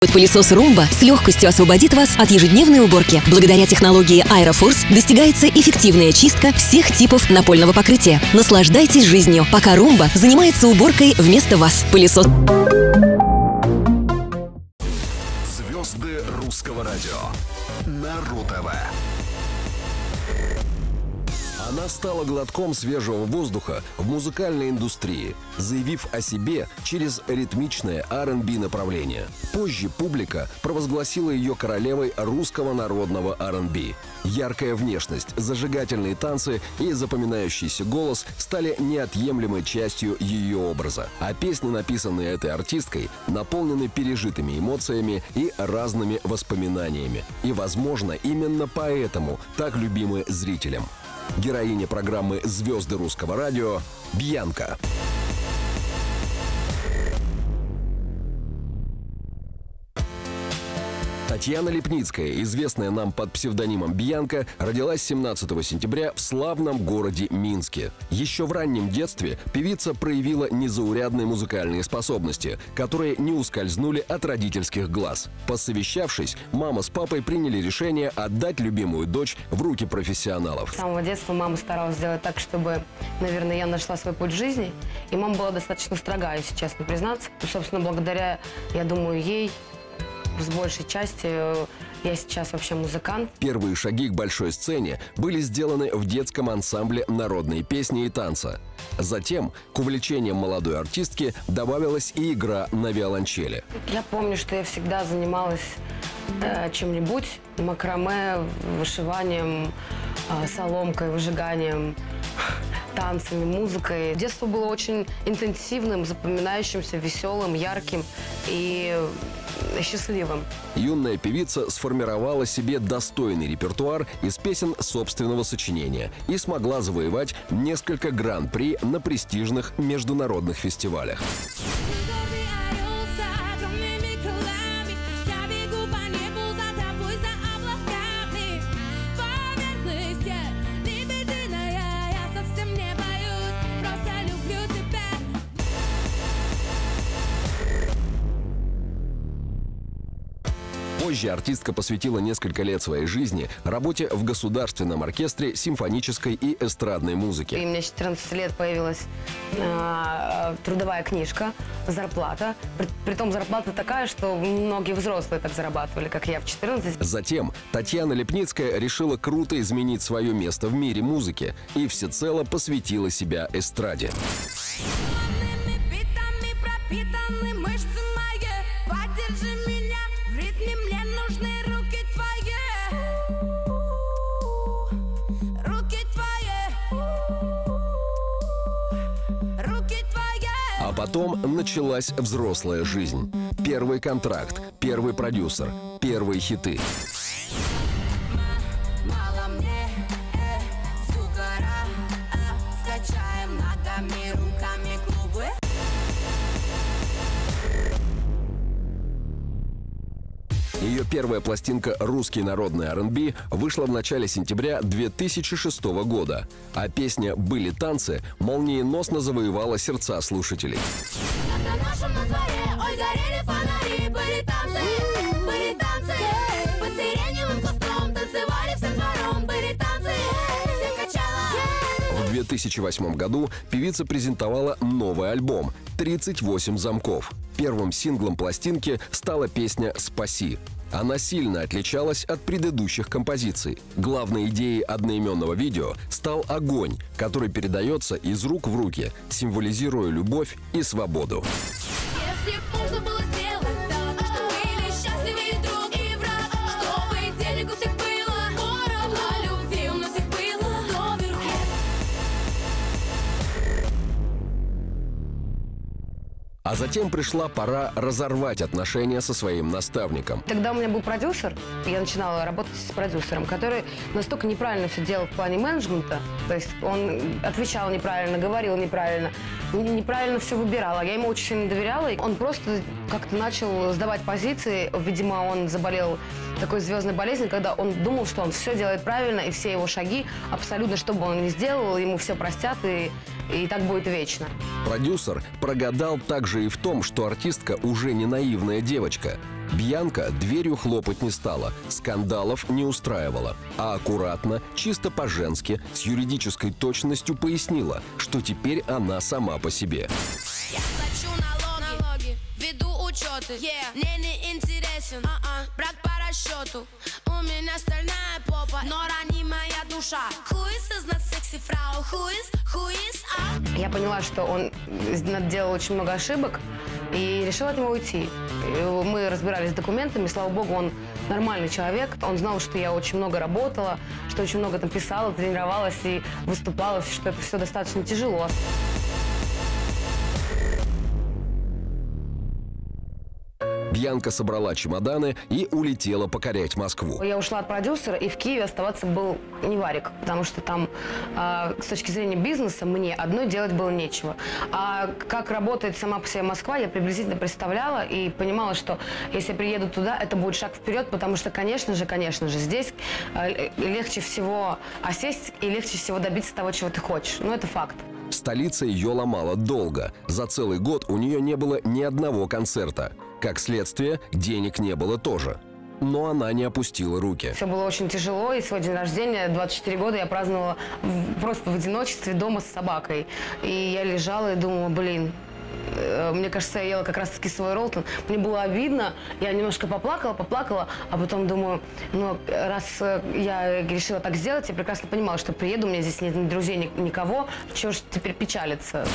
Пылесос Roomba с легкостью освободит вас от ежедневной уборки. Благодаря технологии Aeroforce достигается эффективная чистка всех типов напольного покрытия. Наслаждайтесь жизнью, пока Roomba занимается уборкой вместо вас. Пылесос. Звезды русского радио на РУ-ТВ. Она стала глотком свежего воздуха в музыкальной индустрии, заявив о себе через ритмичное R&B направление. Позже публика провозгласила ее королевой русского народного R&B. Яркая внешность, зажигательные танцы и запоминающийся голос стали неотъемлемой частью ее образа. А песни, написанные этой артисткой, наполнены пережитыми эмоциями и разными воспоминаниями. И, возможно, именно поэтому так любимы зрителям. Героиня программы «Звезды русского радио» Бьянка. Татьяна Липницкая, известная нам под псевдонимом Бьянка, родилась 17 сентября в славном городе Минске. Еще в раннем детстве певица проявила незаурядные музыкальные способности, которые не ускользнули от родительских глаз. Посовещавшись, мама с папой приняли решение отдать любимую дочь в руки профессионалов. С самого детства мама старалась сделать так, чтобы, наверное, я нашла свой путь в жизни. И мама была достаточно строга, если честно признаться. И, собственно, благодаря, я думаю, ей с большей части я сейчас вообще музыкант. Первые шаги к большой сцене были сделаны в детском ансамбле народной песни и танца. Затем к увлечениям молодой артистки добавилась и игра на виолончели. Я помню, что я всегда занималась чем-нибудь: макраме, вышиванием, соломкой, выжиганием, танцами, музыкой. Детство было очень интенсивным, запоминающимся, веселым, ярким и счастливым. Юная певица сформировала себе достойный репертуар из песен собственного сочинения и смогла завоевать несколько гран-при на престижных международных фестивалях. Позже артистка посвятила несколько лет своей жизни работе в Государственном оркестре симфонической и эстрадной музыки. И у меня 14 лет появилась трудовая книжка, зарплата. Притом зарплата такая, что многие взрослые так зарабатывали, как я в 14. Затем Татьяна Липницкая решила круто изменить свое место в мире музыки и всецело посвятила себя эстраде. А потом началась взрослая жизнь. Первый контракт, первый продюсер, первые хиты. Ее первая пластинка «Русский народный R&B» вышла в начале сентября 2006 года, а песня «Были танцы» молниеносно завоевала сердца слушателей. В 2008 году певица презентовала новый альбом «38 замков». Первым синглом пластинки стала песня «Спаси». Она сильно отличалась от предыдущих композиций. Главной идеей одноименного видео стал огонь, который передается из рук в руки, символизируя любовь и свободу. А затем пришла пора разорвать отношения со своим наставником. Тогда у меня был продюсер, я начинала работать с продюсером, который настолько неправильно все делал в плане менеджмента. То есть он отвечал неправильно, говорил неправильно, неправильно все выбирал. А я ему очень сильно доверяла. Он просто как-то начал сдавать позиции. Видимо, он заболел такой звездной болезнью, когда он думал, что он все делает правильно, и все его шаги, абсолютно что бы он ни сделал, ему все простят, и так будет вечно. Продюсер прогадал также и в том, что артистка уже не наивная девочка. Бьянка дверью хлопать не стала, скандалов не устраивала, а аккуратно, чисто по-женски, с юридической точностью пояснила, что теперь она сама по себе. Я плачу налоги, веду учеты, мне не интересен брак по расчету. У меня стальная попа, но ранимая душа. Who is not sexy frau? Who is? Я поняла, что он наделал очень много ошибок и решила от него уйти. И мы разбирались с документами, слава богу, он нормальный человек. Он знал, что я очень много работала, что очень много там писала, тренировалась и выступала, что это все достаточно тяжело. Бьянка собрала чемоданы и улетела покорять Москву. Я ушла от продюсера, и в Киеве оставаться был не варик, потому что там с точки зрения бизнеса мне одной делать было нечего. А как работает сама по себе Москва, я приблизительно представляла и понимала, что если я приеду туда, это будет шаг вперед, потому что, конечно же, здесь легче всего осесть и легче всего добиться того, чего ты хочешь. Ну, это факт. Столица ее ломала долго. За целый год у нее не было ни одного концерта. Как следствие, денег не было тоже. Но она не опустила руки. Все было очень тяжело, и свой день рождения, 24 года, я праздновала просто в одиночестве дома с собакой. И я лежала и думала, блин, мне кажется, я ела как раз-таки свой Ролтон. Мне было обидно, я немножко поплакала, а потом думаю, ну, раз я решила так сделать, я прекрасно понимала, что приеду, у меня здесь нет ни друзей, никого, чего ж теперь печалиться.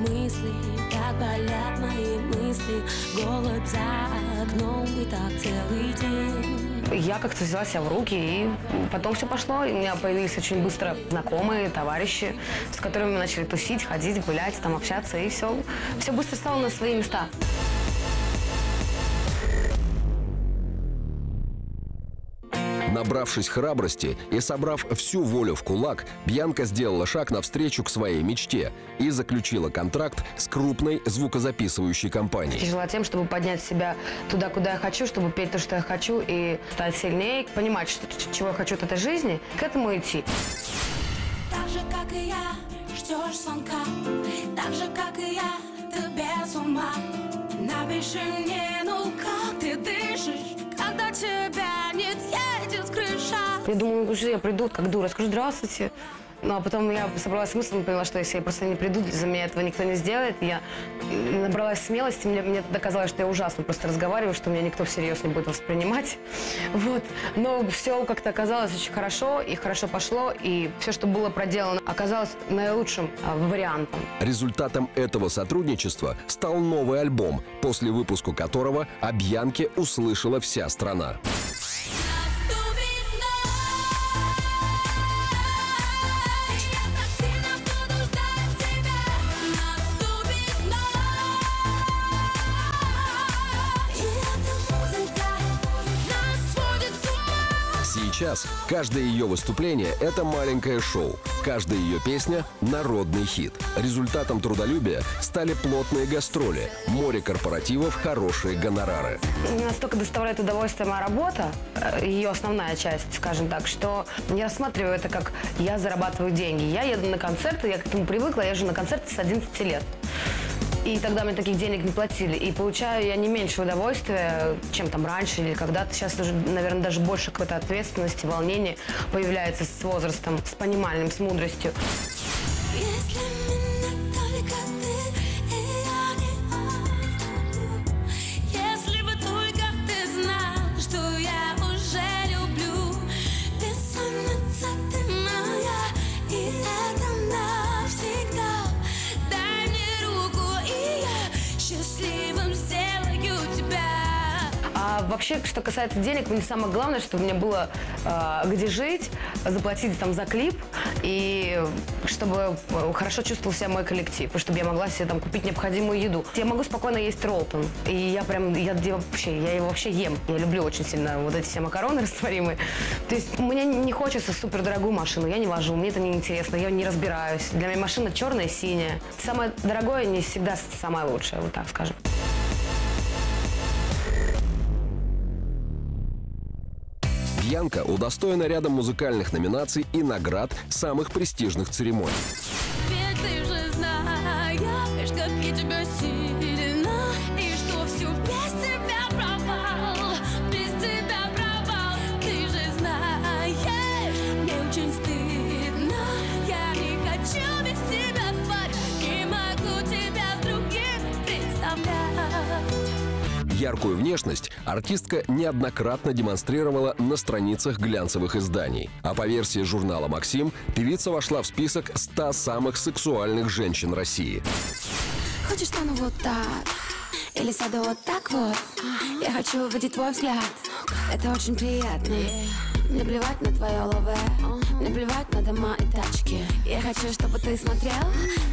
Мысли, так болят мои мысли. Голод за окном и так целый день. Я как-то взяла себя в руки, и потом все пошло. И у меня появились очень быстро знакомые, товарищи, с которыми мы начали тусить, ходить, гулять, там общаться, и все быстро стало на свои места. Набравшись храбрости и собрав всю волю в кулак, Бьянка сделала шаг навстречу к своей мечте и заключила контракт с крупной звукозаписывающей компанией. Я жила тем, чтобы поднять себя туда, куда я хочу, чтобы петь то, что я хочу, и стать сильнее, понимать, чего я хочу от этой жизни, к этому идти. Так же, как и я, ждешь звонка, так же, как и я, ты без ума. Напиши мне, ну как ты дышишь, когда тебя нет, едет крыша. Я думаю, уже я приду, как дура, скажу здравствуйте. Ну, а потом я собралась с мыслью, поняла, что если я просто не приду, за меня этого никто не сделает. Я набралась смелости, мне тогда казалось, что я ужасно просто разговариваю, что меня никто всерьез не будет воспринимать. Вот. Но все как-то оказалось очень хорошо, и хорошо пошло, и все, что было проделано, оказалось наилучшим вариантом. Результатом этого сотрудничества стал новый альбом, после выпуска которого о Бьянке услышала вся страна. Сейчас каждое ее выступление – это маленькое шоу. Каждая ее песня – народный хит. Результатом трудолюбия стали плотные гастроли, море корпоративов, хорошие гонорары. Мне настолько доставляет удовольствие моя работа, ее основная часть, скажем так, что я рассматриваю это как я зарабатываю деньги. Я еду на концерты, я к этому привыкла, я езжу на концерты с 11 лет. И тогда мне таких денег не платили. И получаю я не меньше удовольствия, чем там раньше или когда-то. Сейчас уже, наверное, даже больше какой-то ответственности, волнения появляется с возрастом, с пониманием, с мудростью. Если меня только ты и я не оставлю, если бы только ты знал, что я уже люблю, бессонница ты моя, и это навсегда. Дай мне руку, и я счастливым сделаю тебя. А вообще, что касается денег, мне самое главное, чтобы мне было где жить, заплатить там за клип, и чтобы хорошо чувствовал себя мой коллектив, и чтобы я могла себе там купить необходимую еду. Я могу спокойно есть Ролтон, и я его вообще ем. Я люблю очень сильно вот эти все макароны растворимые. То есть мне не хочется супердорогую машину, я не вожу, мне это не интересно, я не разбираюсь. Для меня машина черная и синяя. Самое дорогое не всегда самое лучшее, вот так скажем. Бьянка удостоена ряда музыкальных номинаций и наград самых престижных церемоний. Ведь ты же знаешь, как я тебя сильно, и что всю песню Яркую внешность артистка неоднократно демонстрировала на страницах глянцевых изданий. А по версии журнала «Максим», певица вошла в список 100 самых сексуальных женщин России. Хочешь, стану вот так? Или сяду вот так вот? Я хочу увидеть твой взгляд. Это очень приятно. Мне плевать на твое лове, мне плевать на дома и тачки. Я хочу, чтобы ты смотрел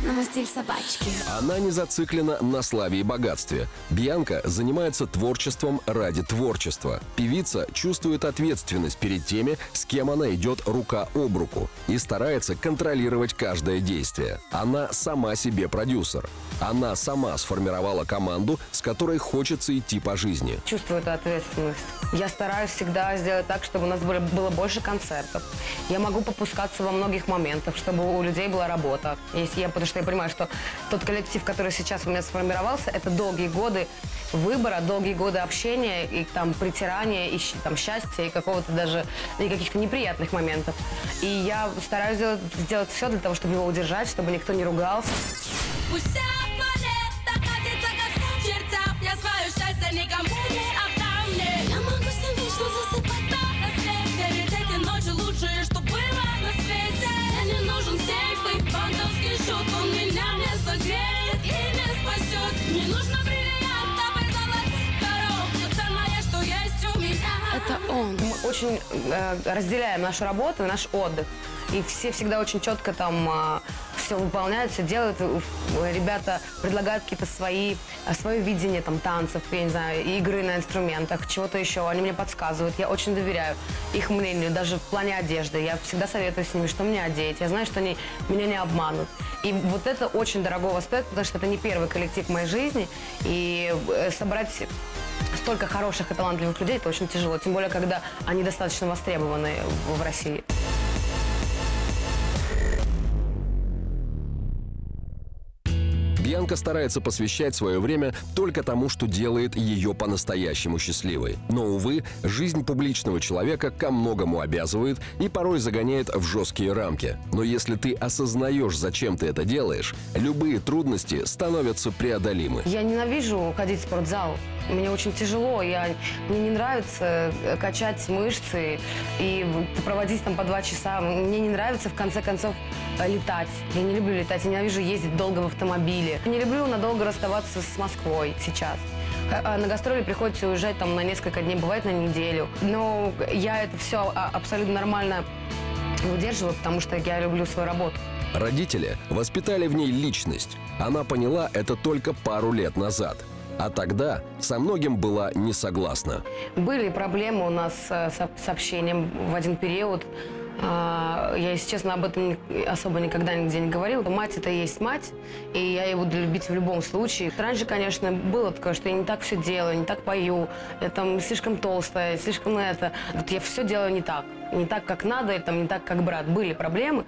на мой стиль собачки. Она не зациклена на славе и богатстве. Бьянка занимается творчеством ради творчества. Певица чувствует ответственность перед теми, с кем она идет рука об руку, и старается контролировать каждое действие. Она сама себе продюсер. Она сама сформировала команду, с которой хочется идти по жизни. Чувствую эту ответственность. Я стараюсь всегда сделать так, чтобы у нас было больше концертов. Я могу попускаться во многих моментах, чтобы у людей была работа. Потому что я понимаю, что тот коллектив, который сейчас у меня сформировался, это долгие годы выбора, долгие годы общения и там притирания, и там счастья, и какого-то даже и каких-то неприятных моментов. И я стараюсь сделать все для того, чтобы его удержать, чтобы никто не ругался. Пусть вся планета катится ко всем чертям. Я свое счастье никому не отдам. Я могу с ним вечно засыпать на рассвете. Ведь эти ночи лучшие, что было на свете. Мне не нужен сейф и банковский счет. Он меня не согреет и не спасет. Не нужно бриллиантов и золотых коров. Все ценное, что есть у меня, это он. Мы очень разделяем нашу работу и наш отдых. И все всегда очень четко там все выполняют, все делают. Ребята предлагают какие-то свое видение там танцев, я не знаю, игры на инструментах, чего-то еще. Они мне подсказывают. Я очень доверяю их мнению, даже в плане одежды. Я всегда советую с ними, что мне одеть. Я знаю, что они меня не обманут. И вот это очень дорогого стоит, потому что это не первый коллектив в моей жизни. И собрать столько хороших и талантливых людей, это очень тяжело. Тем более, когда они достаточно востребованы в России. Бьянка старается посвящать свое время только тому, что делает ее по-настоящему счастливой. Но, увы, жизнь публичного человека ко многому обязывает и порой загоняет в жесткие рамки. Но если ты осознаешь, зачем ты это делаешь, любые трудности становятся преодолимы. Я ненавижу ходить в спортзал. Мне очень тяжело. Мне не нравится качать мышцы и проводить там по 2 часа. Мне не нравится, в конце концов, летать. Я не люблю летать. Я ненавижу ездить долго в автомобиле. Не люблю надолго расставаться с Москвой сейчас. На гастроли приходится уезжать там на несколько дней, бывает на неделю. Но я это все абсолютно нормально выдерживаю, потому что я люблю свою работу. Родители воспитали в ней личность. Она поняла это только пару лет назад. А тогда со многим была не согласна. Были проблемы у нас с общением в один период. Я, если честно, об этом особо никогда нигде не говорила. Мать – это и есть мать, и я ее буду любить в любом случае. Раньше, конечно, было такое, что я не так все делаю, не так пою, я там слишком толстая, слишком это. Вот я все делаю не так, как надо, и там не так, как брат. Были проблемы.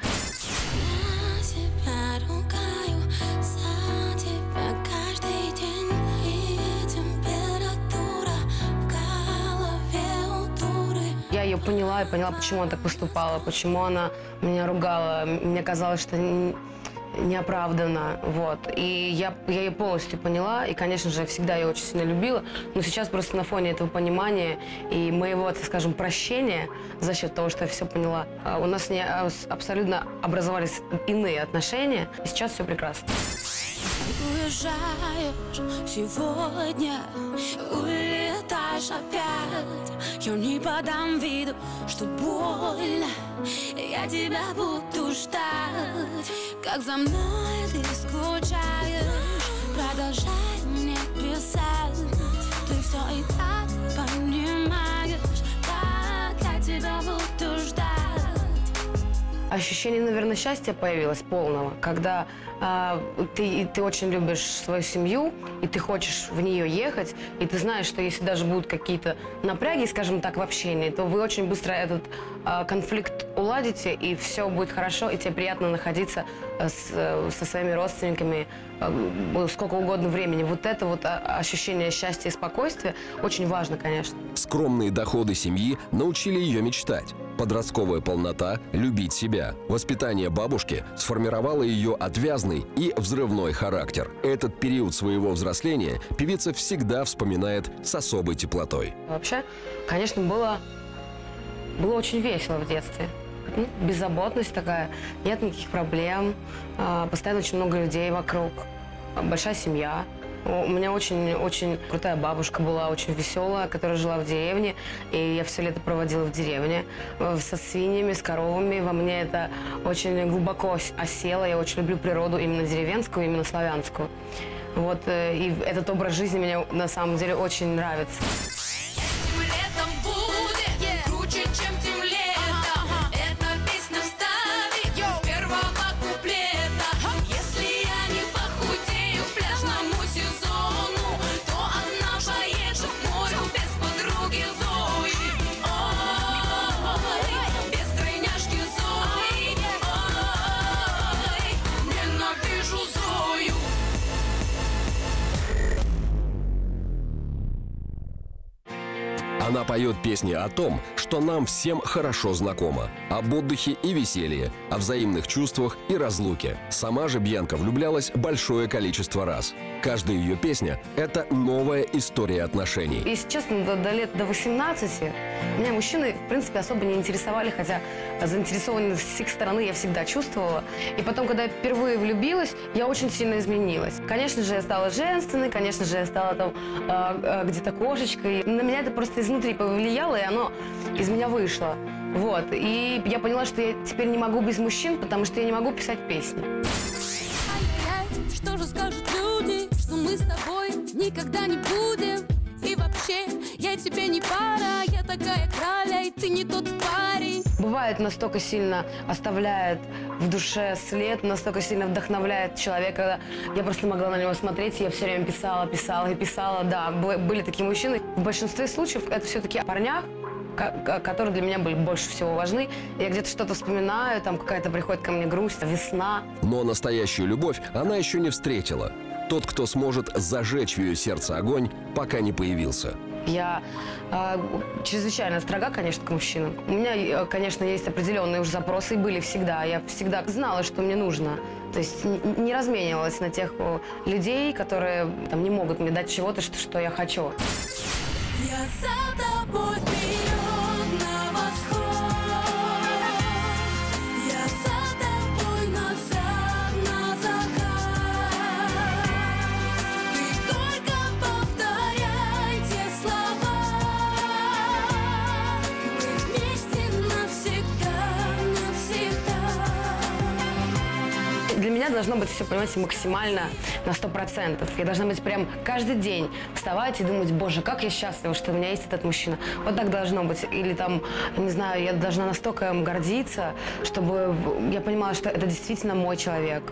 Я ее поняла и поняла, почему она так поступала, почему она меня ругала. Мне казалось, что неоправданно. Вот. И я ее полностью поняла. И, конечно же, всегда ее очень сильно любила. Но сейчас просто на фоне этого понимания и моего, так скажем, прощения за счет того, что я все поняла, у нас не абсолютно образовались иные отношения. И сейчас все прекрасно. Уезжаешь сегодня, улетаешь опять. Я не подам виду, что больно. Я тебя буду ждать. Как за мной ты скучаешь, продолжай мне писать. Ты все и так понимаешь, как я тебя буду ждать. Ощущение, наверное, счастья появилось полного, когда ты очень любишь свою семью, и ты хочешь в нее ехать, и ты знаешь, что если даже будут какие-то напряги, скажем так, в общении, то вы очень быстро этот конфликт уладите, и все будет хорошо, и тебе приятно находиться со своими родственниками сколько угодно времени. Вот это вот ощущение счастья и спокойствия очень важно, конечно. Скромные доходы семьи научили ее мечтать. Подростковая полнота – любить себя. Воспитание бабушки сформировало ее отвязный и взрывной характер. Этот период своего взросления певица всегда вспоминает с особой теплотой. Вообще, конечно, было очень весело в детстве. Беззаботность такая, нет никаких проблем, постоянно очень много людей вокруг, большая семья. У меня очень крутая бабушка была, очень веселая, которая жила в деревне, и я все лето проводила в деревне со свиньями, с коровами. Во мне это очень глубоко осело. Я очень люблю природу именно деревенскую, именно славянскую. Вот, и этот образ жизни мне на самом деле очень нравится. Она поет песни о том, что нам всем хорошо знакомо. Об отдыхе и веселье, о взаимных чувствах и разлуке. Сама же Бьянка влюблялась большое количество раз. Каждая ее песня – это новая история отношений. Если честно, до 18 меня мужчины, в принципе, особо не интересовали, хотя заинтересованность с их стороны я всегда чувствовала. И потом, когда я впервые влюбилась, я очень сильно изменилась. Конечно же, я стала женственной, конечно же, я стала там где-то кошечкой. На меня это просто изнутри повлияло, и оно из меня вышло. Вот. И я поняла, что я теперь не могу без мужчин, потому что я не могу писать песни. Что же скажут люди, что мы с тобой никогда не будем? И вообще, я тебе не пара, я такая краля, и ты не тот парень. Бывает, настолько сильно оставляет в душе след, настолько сильно вдохновляет человека. Я просто могла на него смотреть, и я все время писала и писала. Да, были такие мужчины. В большинстве случаев это все-таки о парнях, которые для меня были больше всего важны. Я где-то что-то вспоминаю, там какая-то приходит ко мне грусть, весна. Но настоящую любовь она еще не встретила. Тот, кто сможет зажечь в ее сердце огонь, пока не появился. Я чрезвычайно строга, конечно, к мужчинам. У меня, конечно, есть определенные уже запросы, и были всегда. Я всегда знала, что мне нужно. То есть не разменивалась на тех людей, которые там не могут мне дать чего-то, что я хочу. Я за тобой вперед на восход. Я за тобой назад на закат. Ты только повторяй те слова. Мы вместе навсегда, навсегда. Для меня должно быть все, понимаете, максимально на 100%. Я должна быть прям каждый день вставать и думать: боже, как я счастлива, что у меня есть этот мужчина. Вот так должно быть. Или там, не знаю, я должна настолько им гордиться, чтобы я понимала, что это действительно мой человек.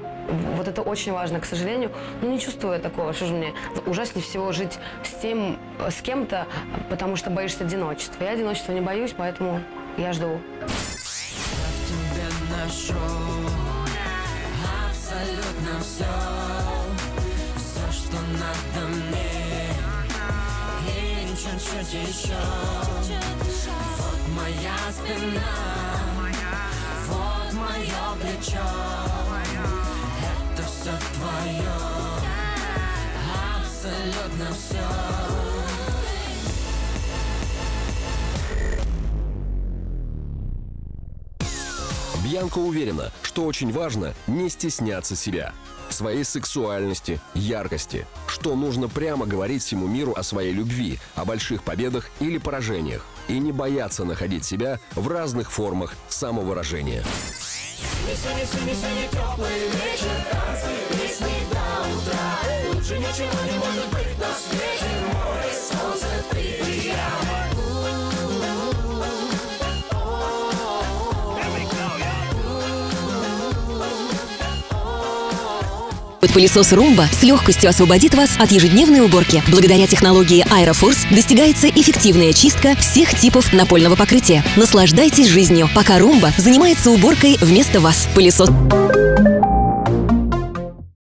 Вот это очень важно. К сожалению, не чувствую такого, что же мне ужаснее всего жить с кем-то, потому что боишься одиночества. Я одиночества не боюсь, поэтому я жду. Я в тебе нашел абсолютно все, что надо мне, и чуть-чуть еще. Вот моя спина, вот мое плечо, это все твое, абсолютно все. Бьянка уверена, что очень важно не стесняться себя, своей сексуальности, яркости, что нужно прямо говорить всему миру о своей любви, о больших победах или поражениях, и не бояться находить себя в разных формах самовыражения. Неси теплый вечер, танцы, песни до утра. Лучше ничего не может быть на свете. Море, солнце, ты и я. Робот-пылесос Roomba с легкостью освободит вас от ежедневной уборки. Благодаря технологии AeroForce достигается эффективная чистка всех типов напольного покрытия. Наслаждайтесь жизнью, пока Roomba занимается уборкой вместо вас. Пылесос